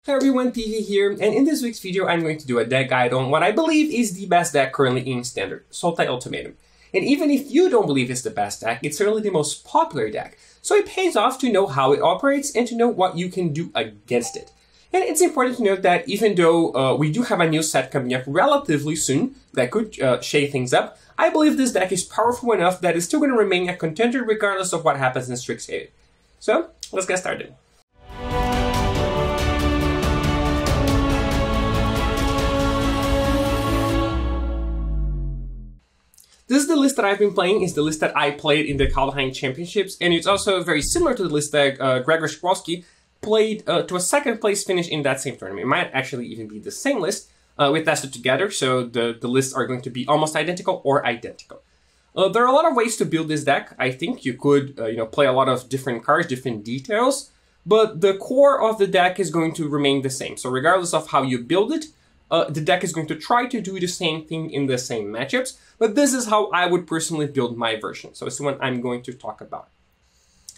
Hi everyone, PV here, and in this week's video I'm going to do a deck guide on what I believe is the best deck currently in Standard, Sultai Ultimatum. And even if you don't believe it's the best deck, it's certainly the most popular deck, so it pays off to know how it operates and to know what you can do against it. And it's important to note that even though we do have a new set coming up relatively soon that could shake things up, I believe this deck is powerful enough that it's still going to remain a contender regardless of what happens in Strixhaven. So, let's get started. This is the list that I've been playing, it's the list that I played in the Kaldheim Championships, and it's also very similar to the list that Gregor Szkowski played to a second place finish in that same tournament. It might actually even be the same list. We tested together, so the lists are going to be almost identical or identical. There are a lot of ways to build this deck. I think you could play a lot of different cards, different details, but the core of the deck is going to remain the same. So regardless of how you build it, the deck is going to try to do the same thing in the same matchups, but this is how I would personally build my version, so it's the one I'm going to talk about.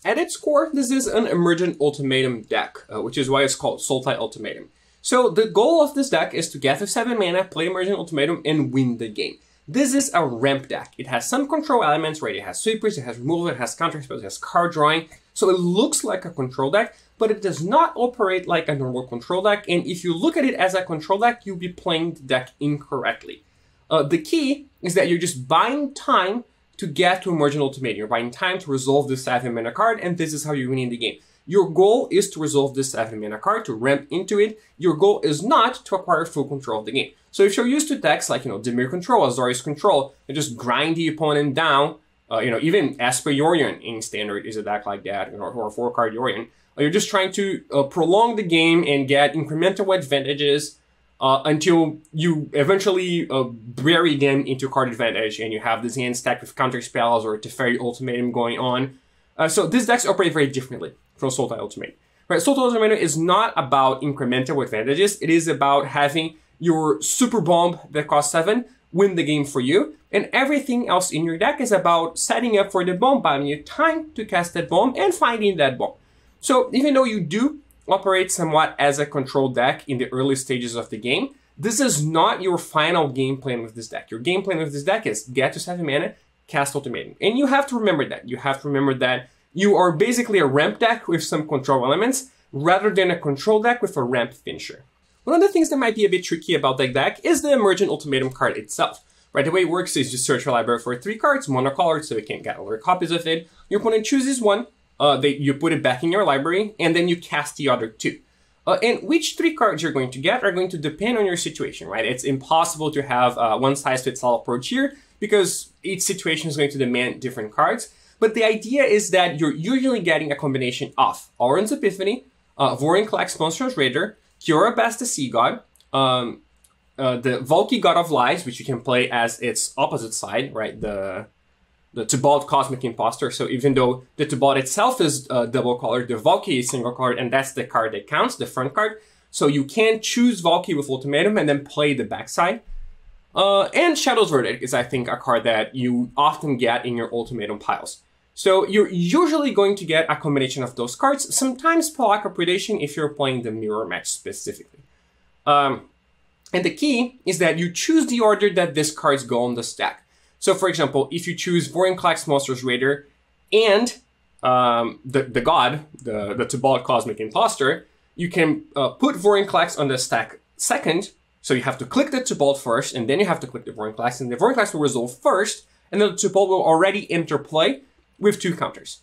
At its core, this is an Emergent Ultimatum deck, which is why it's called Sultai Ultimatum. So the goal of this deck is to get to 7 mana, play Emergent Ultimatum, and win the game. This is a ramp deck. It has some control elements, right? It has sweepers, it has removal, it has counter spells, it has card drawing, so it looks like a control deck, but it does not operate like a normal control deck, and if you look at it as a control deck, you'll be playing the deck incorrectly. The key is that you're just buying time to get to Emergent Ultimatum. You're buying time to resolve this 7 mana card, and this is how you're winning the game. Your goal is to resolve this 7 mana card, to ramp into it. Your goal is not to acquire full control of the game. So if you're used to decks like, Dimir Control, Azorius Control, and just grind the opponent down, even Esper Yorion in Standard is a deck like that, or a 4-card Yorion. You're just trying to prolong the game and get incremental advantages until you eventually bury them into card advantage and you have this hand stacked with counter spells or Teferi Ultimatum going on. So these decks operate very differently from Sultai Ultimatum. Right, Sultai Ultimatum is not about incremental advantages, it is about having your super bomb that costs 7 win the game for you, and everything else in your deck is about setting up for the bomb, buying you time to cast that bomb and finding that bomb. So even though you do operate somewhat as a control deck in the early stages of the game, this is not your final game plan with this deck. Your game plan with this deck is get to 7 mana, cast Ultimatum. And you have to remember that. You have to remember that you are basically a ramp deck with some control elements rather than a control deck with a ramp finisher. One of the things that might be a bit tricky about that deck is the Emergent Ultimatum card itself. Right, the way it works is you search your library for 3 cards, monocolored, so you can get other copies of it. Your opponent chooses one, you put it back in your library, and then you cast the other 2. And which 3 cards you're going to get are going to depend on your situation, right? It's impossible to have a one-size-fits-all approach here, because each situation is going to demand different cards. But the idea is that you're usually getting a combination of Auron's Epiphany, Vorinclex Monstrous Raider, Kiora Bast the Sea God, the Valki God of Lies, which you can play as its opposite side, right? The Tybalt Cosmic Imposter. So even though the Tybalt itself is double colored, the Valki is single colored, and that's the card that counts, the front card. So you can choose Valki with Ultimatum and then play the backside. And Shadow's Verdict is, I think, a card that you often get in your Ultimatum piles. So you're usually going to get a combination of those cards, sometimes Pelaka Predation if you're playing the mirror match specifically. And the key is that you choose the order that these cards go on the stack. So for example, if you choose Vorinclex Monstrous Raider and the god, the Tybalt Cosmic Imposter, you can put Vorinclex on the stack second, so you have to click the Tybalt first, and then you have to click the Vorinclex, and the Vorinclex will resolve first, and then the Tybalt will already enter play with 2 counters.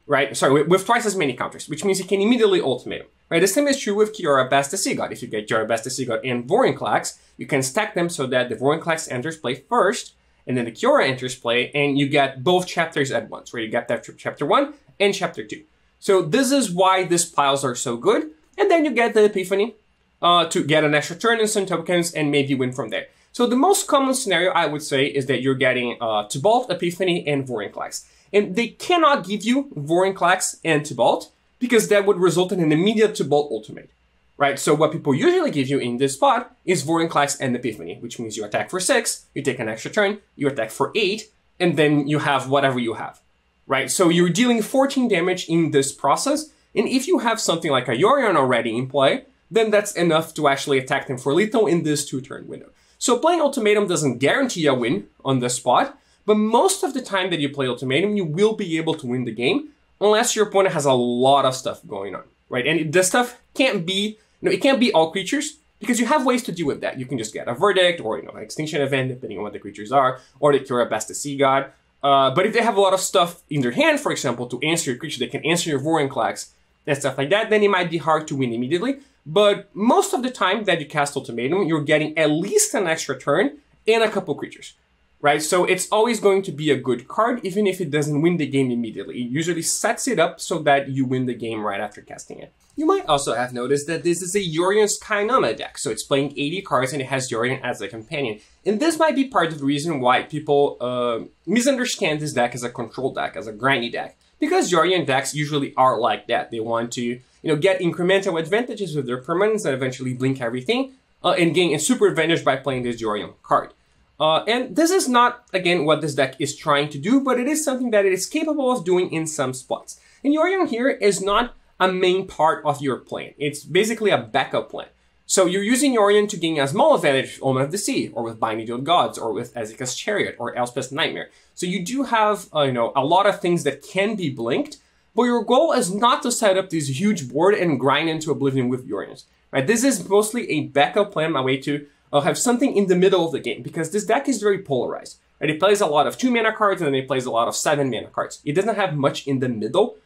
Right? Sorry, with twice as many counters, which means you can immediately Ultimatum. Right? The same is true with Kiora Bast the Sea God. If you get Kiora Bast the Sea God and Vorinclex, you can stack them so that the Vorinclex enters play first, and then the Kiora enters play, and you get both chapters at once, where you get that chapter 1 and chapter 2. So this is why these piles are so good, and then you get the Epiphany to get an extra turn and some tokens, and maybe win from there. So the most common scenario, I would say, is that you're getting Tybalt, Epiphany, and Vorinclex. And they cannot give you Vorinclex and Tybalt, because that would result in an immediate Tybalt ultimate. Right, so what people usually give you in this spot is Vorinclex and Epiphany, which means you attack for 6, you take an extra turn, you attack for 8, and then you have whatever you have. Right, so you're dealing 14 damage in this process, and if you have something like a Yorion already in play, then that's enough to actually attack them for lethal in this 2-turn window. So playing Ultimatum doesn't guarantee a win on the spot, but most of the time that you play Ultimatum, you will be able to win the game, unless your opponent has a lot of stuff going on, right? And the stuff can't be, it can't be all creatures, because you have ways to deal with that. You can just get a Verdict, or, an Extinction Event, depending on what the creatures are, or they cure a Best of Sea God. But if they have a lot of stuff in their hand, for example, to answer your creature, they can answer your Vorinclex and stuff like that, then it might be hard to win immediately. But most of the time that you cast Ultimatum, you're getting at least an extra turn and a couple creatures, right? So it's always going to be a good card, even if it doesn't win the game immediately. It usually sets it up so that you win the game right after casting it. You might also have noticed that this is a Yorion Sky Nomad deck, so it's playing 80 cards and it has Yorion as a companion. And this might be part of the reason why people misunderstand this deck as a control deck, as a grindy deck. Because Yorion decks usually are like that. They want to, get incremental advantages with their permanents and eventually blink everything, and gain a super advantage by playing this Yorion card. And this is not, again, what this deck is trying to do, but it is something that it is capable of doing in some spots. And Yorion here is not a main part of your plan. It's basically a backup plan. So you're using Yorion to gain a small advantage with Omen of the Sea, or with Binding to the Gods, or with Esika's Chariot, or Elspeth's Nightmare. So you do have, a lot of things that can be blinked, but your goal is not to set up this huge board and grind into oblivion with Yorions, right? This is mostly a backup plan, a way to have something in the middle of the game, because this deck is very polarized, right? It plays a lot of 2-mana cards, and then it plays a lot of 7-mana cards. It doesn't have much in the middle.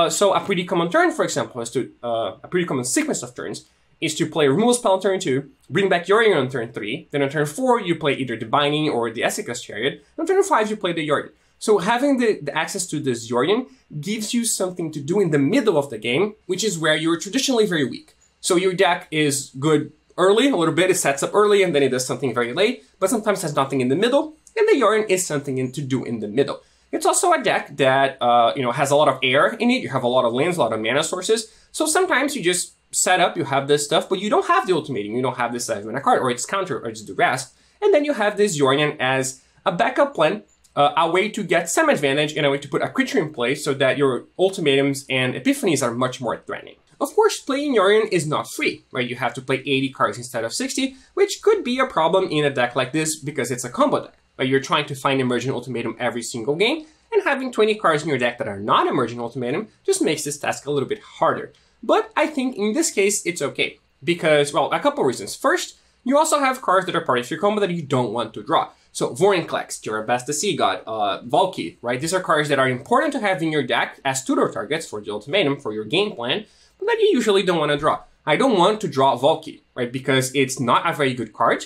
So a pretty common turn, for example, is to, a pretty common sequence of turns, is to play a removal spell on turn 2, bring back Yorion on turn 3, then on turn 4 you play either the Binding or the Esika's Chariot, and on turn 5 you play the Yorion. So having the access to this Yorion gives you something to do in the middle of the game, which is where you're traditionally very weak. So your deck is good early, a little bit, it sets up early, and then it does something very late, but sometimes has nothing in the middle, and the Yorion is something to do in the middle. It's also a deck that, has a lot of air in it, you have a lot of lands, a lot of mana sources, so sometimes you just set up, you have this stuff, but you don't have the Ultimatum, you don't have this 7-mana card, or its counter, or its duress, and then you have this Yorion as a backup plan, a way to get some advantage, and a way to put a creature in place so that your Ultimatums and Epiphanies are much more threatening. Of course, playing Yorion is not free, right? You have to play 80 cards instead of 60, which could be a problem in a deck like this because it's a combo deck. Right? You're trying to find Emergent Ultimatum every single game, and having 20 cards in your deck that are not Emergent Ultimatum just makes this task a little bit harder. But I think in this case, it's okay, because, well, a couple reasons. First, you also have cards that are part of your combo that you don't want to draw. So Vorinclex, your Best of Sea God, Valki, right? These are cards that are important to have in your deck as tutor targets for the Ultimatum, for your game plan, but that you usually don't want to draw. I don't want to draw Valki, right? Because it's not a very good card,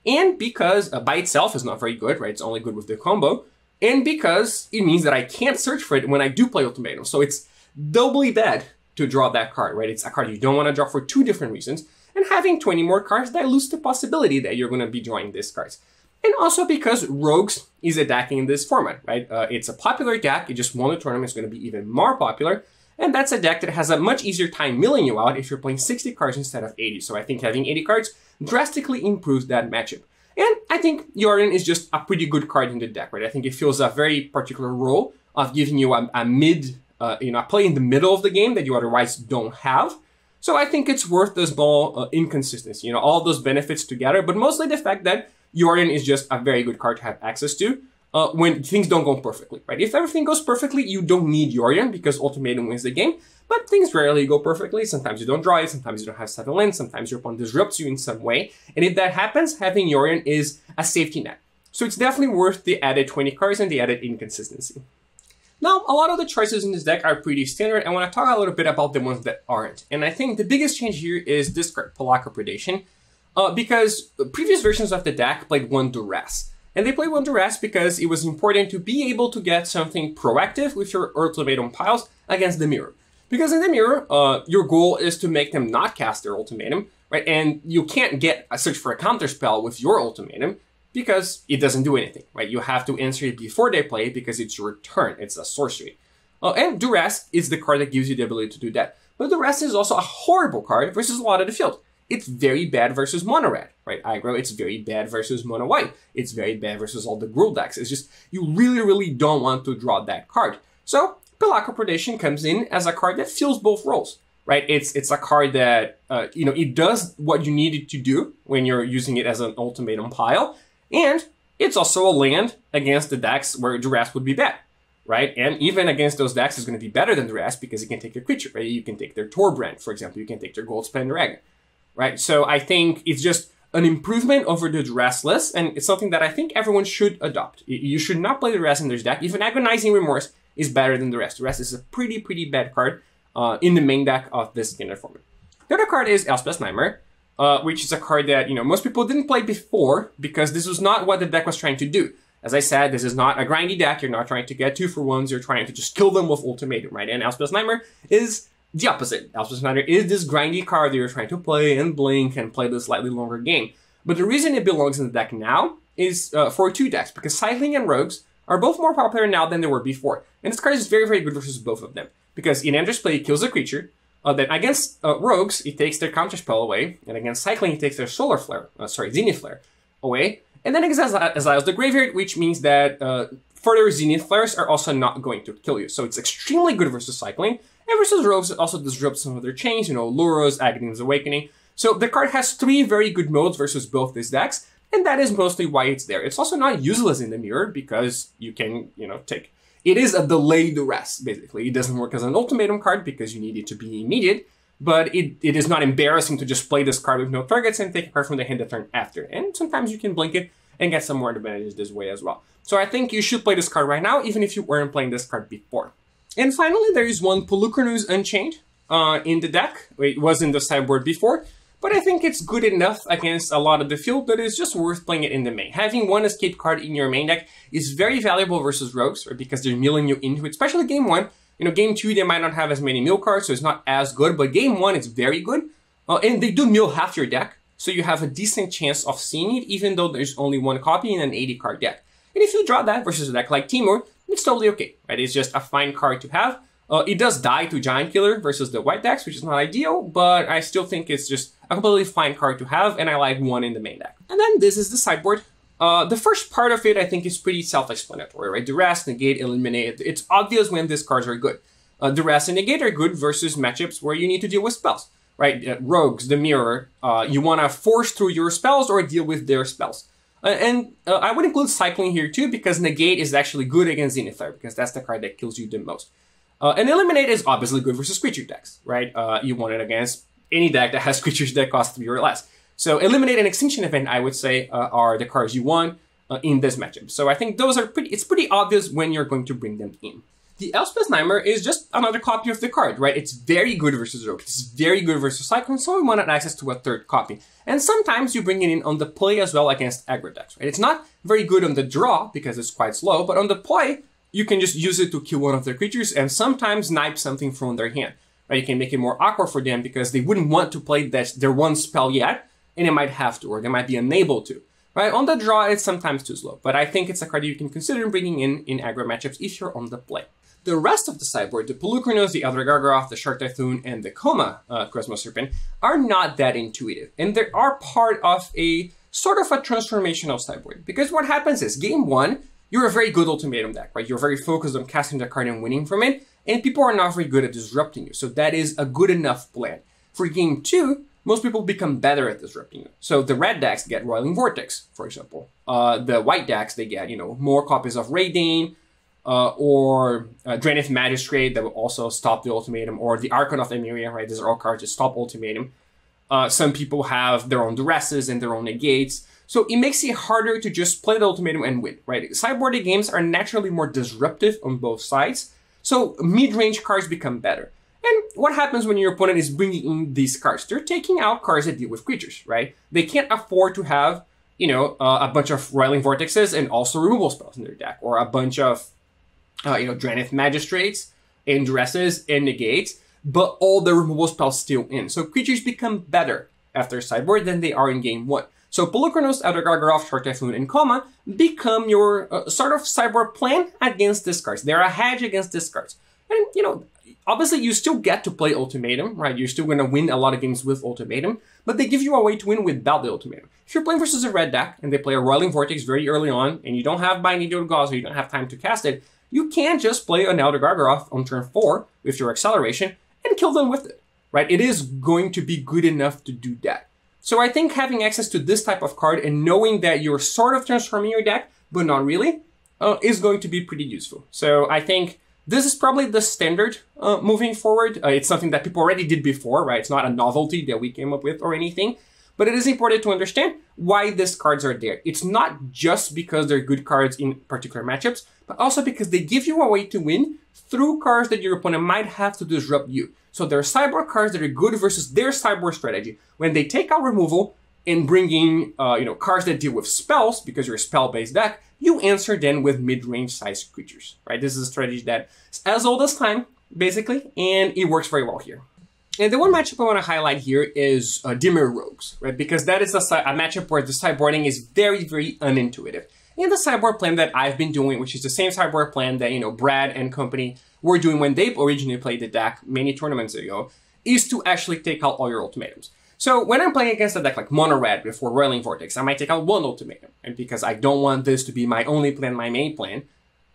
and because by itself is not very good, right? It's only good with the combo, and because it means that I can't search for it when I do play Ultimatum. So it's doubly bad to draw that card, right? It's a card you don't want to draw for 2 different reasons, and having 20 more cards dilutes the possibility that you're going to be drawing these cards. And also because Rogues is a deck in this format, right? It's a popular deck, it just won the tournament, it's going to be even more popular, and that's a deck that has a much easier time milling you out if you're playing 60 cards instead of 80. So I think having 80 cards drastically improves that matchup. And I think Yorion is just a pretty good card in the deck, right? I think it fills a very particular role of giving you a mid, a play in the middle of the game that you otherwise don't have. So I think it's worth the small inconsistency, all those benefits together, but mostly the fact that Yorion is just a very good card to have access to when things don't go perfectly, right? If everything goes perfectly, you don't need Yorion because Ultimatum wins the game, but things rarely go perfectly. Sometimes you don't draw it, sometimes you don't have 7 lands, sometimes your opponent disrupts you in some way, and if that happens, having Yorion is a safety net. So it's definitely worth the added 20 cards and the added inconsistency. Now, a lot of the choices in this deck are pretty standard. I want to talk a little bit about the ones that aren't. And I think the biggest change here is this card, Pelakka Predation, because previous versions of the deck played 1 Duress. And they played 1 Duress because it was important to be able to get something proactive with your Ultimatum piles against the mirror. Because in the mirror, your goal is to make them not cast their Ultimatum, right? And you can't get a search for a counter spell with your Ultimatum, because it doesn't do anything, right? You have to answer it before they play it because it's your turn. It's a sorcery. And Duress is the card that gives you the ability to do that. But Duress is also a horrible card versus a lot of the field. It's very bad versus mono red, right? Aggro, it's very bad versus mono white. It's very bad versus all the Gruul decks. It's just, you really, really don't want to draw that card. So, Pelakka Predation comes in as a card that fills both roles. right? It's a card that, you know, it does what you need it to do when you're using it as an ultimatum pile. And it's also a land against the decks where Duress would be bad, right? And even against those decks, it's going to be better than Duress because you can take your creature, right? You can take their Torbrand, for example. You can take their Goldspan Dragon, right? So I think it's just an improvement over the Duress list, and it's something that I think everyone should adopt. You should not play Duress in this deck. Even Agonizing Remorse is better than Duress. Duress is a pretty bad card in the main deck of this standard format. The other card is Elspeth's Nightmare, which is a card that, you know, most people didn't play before because this was not what the deck was trying to do. As I said, this is not a grindy deck. You're not trying to get 2-for-1s. You're trying to just kill them with Ultimatum, right? And Elspeth's Nightmare is the opposite. Elspeth's Nightmare is this grindy card that you're trying to play and blink and play the slightly longer game. But the reason it belongs in the deck now is for 2 decks, because Cycling and Rogues are both more popular now than they were before. And this card is very good versus both of them, because in Ender's Play, it kills a creature. Then against Rogues, it takes their counterspell away, and against Cycling, it takes their Zenith Flare away. And then it exiles the Graveyard, which means that further Zenith Flares are also not going to kill you. So it's extremely good versus Cycling, and versus Rogues, it also disrupts some of their chains, you know, Luros, Aghanim Awakening. So the card has 3 very good modes versus both these decks, and that is mostly why it's there. It's also not useless in the mirror, because you can, you know, take... It is a delay Duress, basically. It doesn't work as an ultimatum card because you need it to be immediate, but it is not embarrassing to just play this card with no targets and take a card from the hand the turn after. And sometimes you can blink it and get some more advantages this way as well. So I think you should play this card right now, even if you weren't playing this card before. And finally, there is one Polukranu's Unchained in the deck. It was in the sideboard before, but I think it's good enough against a lot of the field that it's just worth playing it in the main. Having one escape card in your main deck is very valuable versus Rogues, right? Because they're milling you into it, especially game 1. You know, game 2, they might not have as many mill cards, so it's not as good, but game 1, it's very good. And they do mill half your deck, so you have a decent chance of seeing it, even though there's only 1 copy in an 80-card deck. And if you draw that versus a deck like Timur, it's totally okay, right? It's just a fine card to have. It does die to Giant Killer versus the white decks, which is not ideal, but I still think it's just a completely fine card to have, and I like one in the main deck. And then this is the sideboard. The first part of it, I think, is pretty self-explanatory, right? Duress, Negate, Eliminate. It's obvious when these cards are good. Duress and Negate are good versus matchups where you need to deal with spells, right? Rogues, the Mirror, you want to force through your spells or deal with their spells. And I would include Cycling here too, because Negate is actually good against Zenith Flare, because that's the card that kills you the most. And Eliminate is obviously good versus creature decks, right? You want it against any deck that has creatures that cost 3 or less. So Eliminate and Extinction Event, I would say, are the cards you want in this matchup. So I think those are it's pretty obvious when you're going to bring them in. The Elspeth's Nightmare is just another copy of the card, right? It's very good versus Rogue. It's very good versus Cyclone, so we wanted access to a 3rd copy. And sometimes you bring it in on the play as well against aggro decks, right? It's not very good on the draw because it's quite slow, but on the play, you can just use it to kill one of their creatures and sometimes snipe something from their hand, right? You can make it more awkward for them because they wouldn't want to play their one spell yet, and they might have to, or they might be unable to, right? On the draw, it's sometimes too slow, but I think it's a card you can consider bringing in aggro matchups if you're on the play. The rest of the sideboard, the Polukranos, the Elder Gargaroth, the Shark Typhoon, and the Koma Cosmos Serpent, are not that intuitive, and they are part of a sort of a transformational sideboard, because what happens is, game 1, you're a very good ultimatum deck, right? You're very focused on casting the card and winning from it, and people are not very good at disrupting you. So that is a good enough plan. For game 2, most people become better at disrupting you. So the red decks get Roiling Vortex, for example. The white decks, they get, you know, more copies of Raidane, or Draenith Magistrate that will also stop the ultimatum, or the Archon of Emeria, right? These are all cards that stop ultimatum. Some people have their own Duresses and their own Negates. So it makes it harder to just play the ultimatum and win, right? Sideboarded games are naturally more disruptive on both sides, so mid-range cards become better. And what happens when your opponent is bringing in these cards? They're taking out cards that deal with creatures, right? They can't afford to have, you know, a bunch of Roiling Vortexes and also removal spells in their deck, or a bunch of, you know, Draenith Magistrates and Duresses and Negates, but all the removal spells still in. So creatures become better after sideboard than they are in game 1. So Polukranos, Elder Gargaroth, Shark Typhoon, and Koma become your sort of sideboard plan against these cards. They're a hedge against these cards. And, you know, obviously you still get to play Ultimatum, right? You're still going to win a lot of games with Ultimatum, but they give you a way to win without the Ultimatum. If you're playing versus a red deck, and they play a Roiling Vortex very early on, and you don't have Binding to Gauze, or you don't have time to cast it, you can just play an Elder Gargaroth on turn 4 with your acceleration, and kill them with it. right? It is going to be good enough to do that. So I think having access to this type of card and knowing that you're sort of transforming your deck, but not really, is going to be pretty useful. So I think this is probably the standard moving forward. It's something that people already did before, right? It's not a novelty that we came up with or anything, but it is important to understand why these cards are there. It's not just because they're good cards in particular matchups, but also because they give you a way to win through cards that your opponent might have to disrupt you. So there are sideboard cards that are good versus their sideboard strategy. When they take out removal and bring in cards that deal with spells, because you're a spell-based deck, you answer then with mid-range sized creatures, right? This is a strategy that's as old as time, basically, and it works very well here. And the one matchup I want to highlight here is Dimir Rogues, right? Because that is a matchup where the sideboarding is very, very unintuitive. And the sideboard plan that I've been doing, which is the same sideboard plan that, Brad and company were doing when they originally played the deck many tournaments ago, is to actually take out all your ultimatums. So when I'm playing against a deck like Mono Red before Roiling Vortex, I might take out one ultimatum. And because I don't want this to be my only plan, my main plan,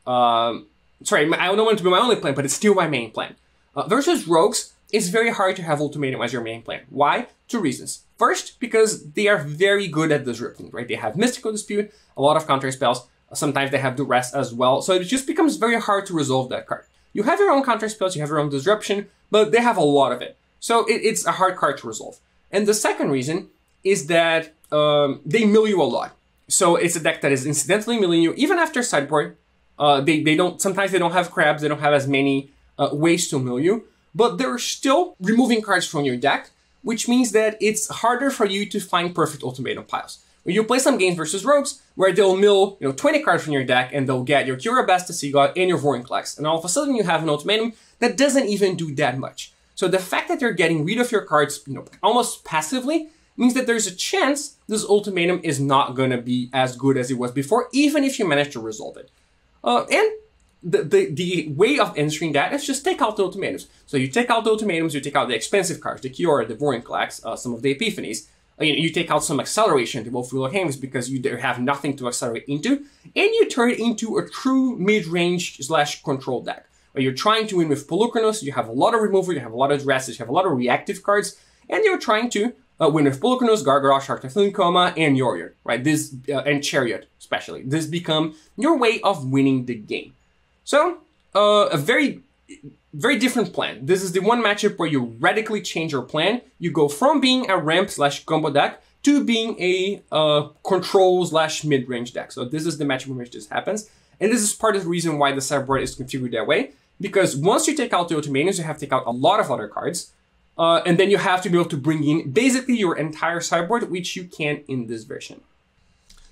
I don't want it to be my only plan, but it's still my main plan. Versus Rogues, it's very hard to have ultimatum as your main plan. Why? 2 reasons. First, because they are very good at disrupting, right? They have Mystical Dispute, a lot of counter spells. Sometimes they have Duress as well. So it just becomes very hard to resolve that card. You have your own counter spells, you have your own disruption, but they have a lot of it. So it's a hard card to resolve. And the second reason is that they mill you a lot. So it's a deck that is incidentally milling you, even after sideboard. Sometimes they don't have crabs, they don't have as many ways to mill you, but they're still removing cards from your deck, which means that it's harder for you to find perfect ultimatum piles. When you play some games versus Rogues, where they'll mill 20 cards from your deck and they'll get your Cura Basta Seagull and your Vorinclex, and all of a sudden you have an ultimatum that doesn't even do that much. So the fact that they're getting rid of your cards, almost passively, means that there's a chance this ultimatum is not going to be as good as it was before, even if you manage to resolve it. And the way of answering that is just take out the ultimatums. So you take out the ultimatums, you take out the expensive cards, the Kiora, the Vorinclex, some of the Epiphanies. You take out some acceleration, the Wolfwillow Havens, because you have nothing to accelerate into, and you turn it into a true mid-range / control deck. Where you're trying to win with Polukranos, you have a lot of removal, you have a lot of dresses, you have a lot of reactive cards, and you're trying to win with Polukranos, Gargarosh, Heartless Coma, and Yorion, right? And Chariot, especially. This become your way of winning the game. So, a very, very different plan. This is the one matchup where you radically change your plan. You go from being a ramp / combo deck to being a control / mid-range deck. So this is the matchup in which this happens. And this is part of the reason why the sideboard is configured that way. Because once you take out the ultimatums, you have to take out a lot of other cards. And then you have to be able to bring in basically your entire sideboard, which you can in this version.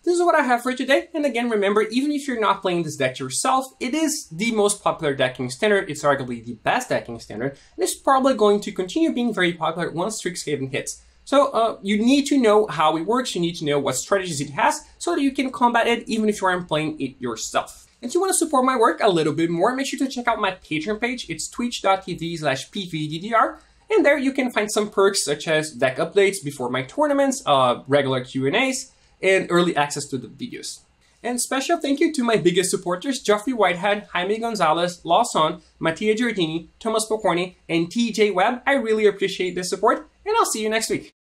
This is what I have for today. And again, remember, even if you're not playing this deck yourself, it is the most popular decking standard. It's arguably the best decking standard. And it's probably going to continue being very popular once Strixhaven hits. So you need to know how it works. You need to know what strategies it has so that you can combat it even if you aren't playing it yourself. And if you want to support my work a little bit more, make sure to check out my Patreon page. It's twitch.tv/PVDDR. And there you can find some perks such as deck updates before my tournaments, regular Q&As, and early access to the videos. And special thank you to my biggest supporters, Geoffrey Whitehead, Jaime Gonzalez, Lawson, Mattia Giardini, Thomas Pocorni, and TJ Webb. I really appreciate the support, and I'll see you next week.